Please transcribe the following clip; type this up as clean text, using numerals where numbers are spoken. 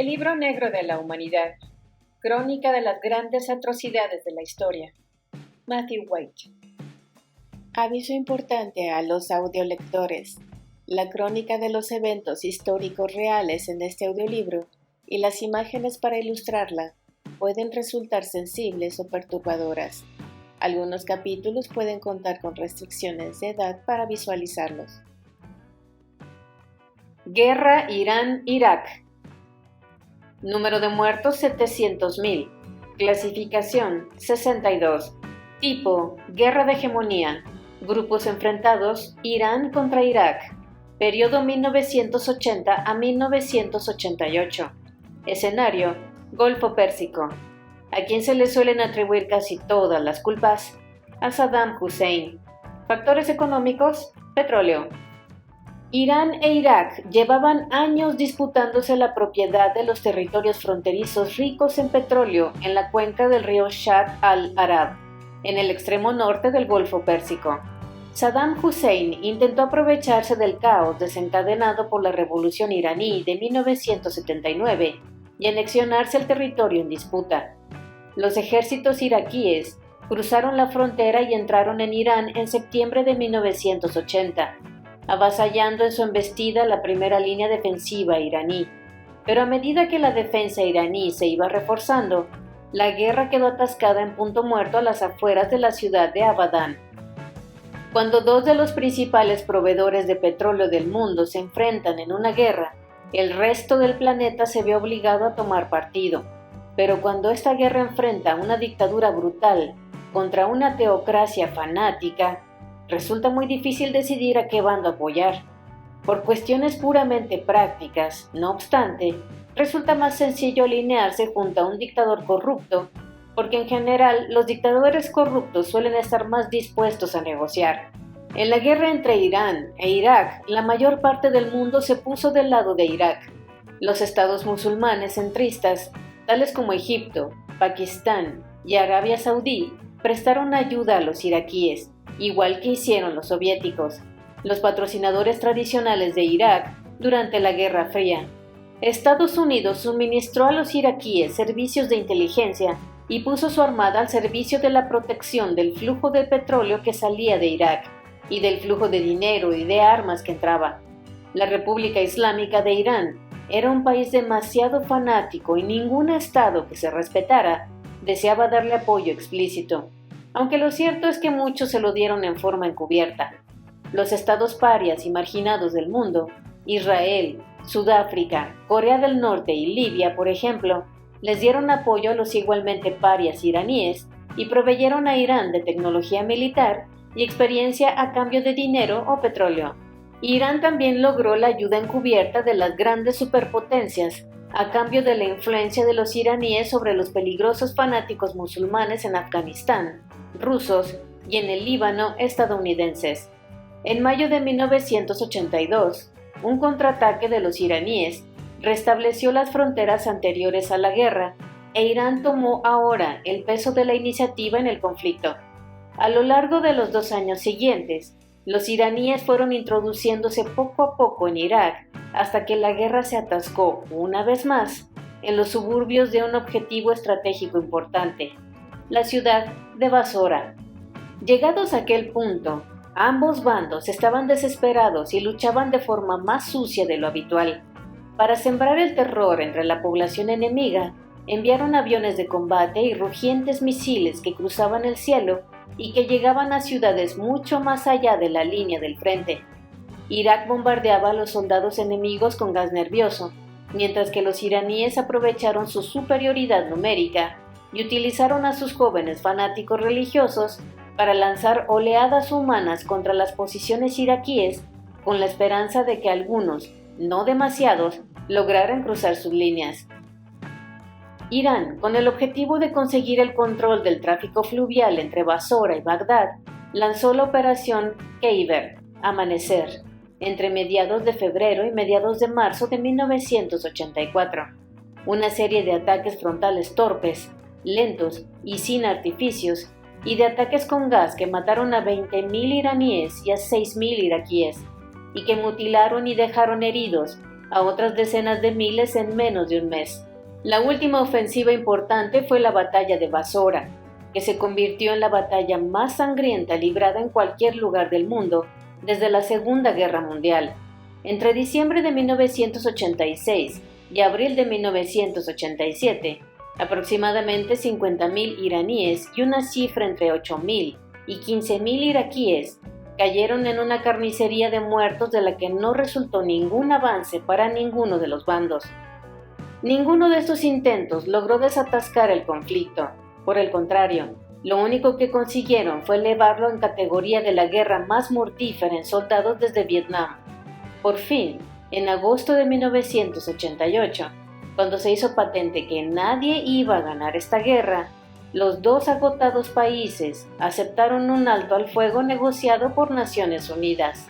El libro negro de la humanidad, crónica de las grandes atrocidades de la historia. Matthew White. Aviso importante a los audiolectores. La crónica de los eventos históricos reales en este audiolibro y las imágenes para ilustrarla pueden resultar sensibles o perturbadoras. Algunos capítulos pueden contar con restricciones de edad para visualizarlos. Guerra Irán-Irak. Número de muertos 700.000. Clasificación 62. Tipo: guerra de hegemonía. Grupos enfrentados: Irán contra Irak. Periodo 1980 a 1988. Escenario: Golfo Pérsico. ¿A quién se le suelen atribuir casi todas las culpas? A Saddam Hussein. Factores económicos: petróleo. Irán e Irak llevaban años disputándose la propiedad de los territorios fronterizos ricos en petróleo en la cuenca del río Shatt al-Arab, en el extremo norte del Golfo Pérsico. Saddam Hussein intentó aprovecharse del caos desencadenado por la revolución iraní de 1979 y anexionarse el territorio en disputa. Los ejércitos iraquíes cruzaron la frontera y entraron en Irán en septiembre de 1980, avasallando en su embestida la primera línea defensiva iraní. Pero a medida que la defensa iraní se iba reforzando, la guerra quedó atascada en punto muerto a las afueras de la ciudad de Abadán. Cuando dos de los principales proveedores de petróleo del mundo se enfrentan en una guerra, el resto del planeta se ve obligado a tomar partido. Pero cuando esta guerra enfrenta una dictadura brutal contra una teocracia fanática, resulta muy difícil decidir a qué bando apoyar. Por cuestiones puramente prácticas, no obstante, resulta más sencillo alinearse junto a un dictador corrupto, porque en general los dictadores corruptos suelen estar más dispuestos a negociar. En la guerra entre Irán e Irak, la mayor parte del mundo se puso del lado de Irak. Los estados musulmanes centristas, tales como Egipto, Pakistán y Arabia Saudí, prestaron ayuda a los iraquíes, igual que hicieron los soviéticos, los patrocinadores tradicionales de Irak durante la Guerra Fría. Estados Unidos suministró a los iraquíes servicios de inteligencia y puso su armada al servicio de la protección del flujo de petróleo que salía de Irak y del flujo de dinero y de armas que entraba. La República Islámica de Irán era un país demasiado fanático y ningún estado que se respetara deseaba darle apoyo explícito, aunque lo cierto es que muchos se lo dieron en forma encubierta. Los estados parias y marginados del mundo, Israel, Sudáfrica, Corea del Norte y Libia, por ejemplo, les dieron apoyo a los igualmente parias iraníes y proveyeron a Irán de tecnología militar y experiencia a cambio de dinero o petróleo. Irán también logró la ayuda encubierta de las grandes superpotencias a cambio de la influencia de los iraníes sobre los peligrosos fanáticos musulmanes en Afganistán, rusos y en el Líbano estadounidenses. En mayo de 1982, un contraataque de los iraníes restableció las fronteras anteriores a la guerra e Irán tomó ahora el peso de la iniciativa en el conflicto. A lo largo de los 2 años siguientes, los iraníes fueron introduciéndose poco a poco en Irak hasta que la guerra se atascó, una vez más, en los suburbios de un objetivo estratégico importante, la ciudad de Basora. Llegados a aquel punto, ambos bandos estaban desesperados y luchaban de forma más sucia de lo habitual. Para sembrar el terror entre la población enemiga, enviaron aviones de combate y rugientes misiles que cruzaban el cielo y que llegaban a ciudades mucho más allá de la línea del frente. Irak bombardeaba a los soldados enemigos con gas nervioso, mientras que los iraníes aprovecharon su superioridad numérica y utilizaron a sus jóvenes fanáticos religiosos para lanzar oleadas humanas contra las posiciones iraquíes con la esperanza de que algunos, no demasiados, lograran cruzar sus líneas. Irán, con el objetivo de conseguir el control del tráfico fluvial entre Basora y Bagdad, lanzó la operación Khaybar, Amanecer, entre mediados de febrero y mediados de marzo de 1984. Una serie de ataques frontales torpes, lentos y sin artificios, y de ataques con gas que mataron a 20.000 iraníes y a 6.000 iraquíes, y que mutilaron y dejaron heridos a otras decenas de miles en menos de un mes. La última ofensiva importante fue la batalla de Basora, que se convirtió en la batalla más sangrienta librada en cualquier lugar del mundo desde la Segunda Guerra Mundial. Entre diciembre de 1986 y abril de 1987, aproximadamente 50.000 iraníes y una cifra entre 8.000 y 15.000 iraquíes cayeron en una carnicería de muertos de la que no resultó ningún avance para ninguno de los bandos. Ninguno de estos intentos logró desatascar el conflicto. Por el contrario, lo único que consiguieron fue elevarlo en categoría de la guerra más mortífera en soldados desde Vietnam. Por fin, en agosto de 1988, cuando se hizo patente que nadie iba a ganar esta guerra, los dos agotados países aceptaron un alto al fuego negociado por Naciones Unidas.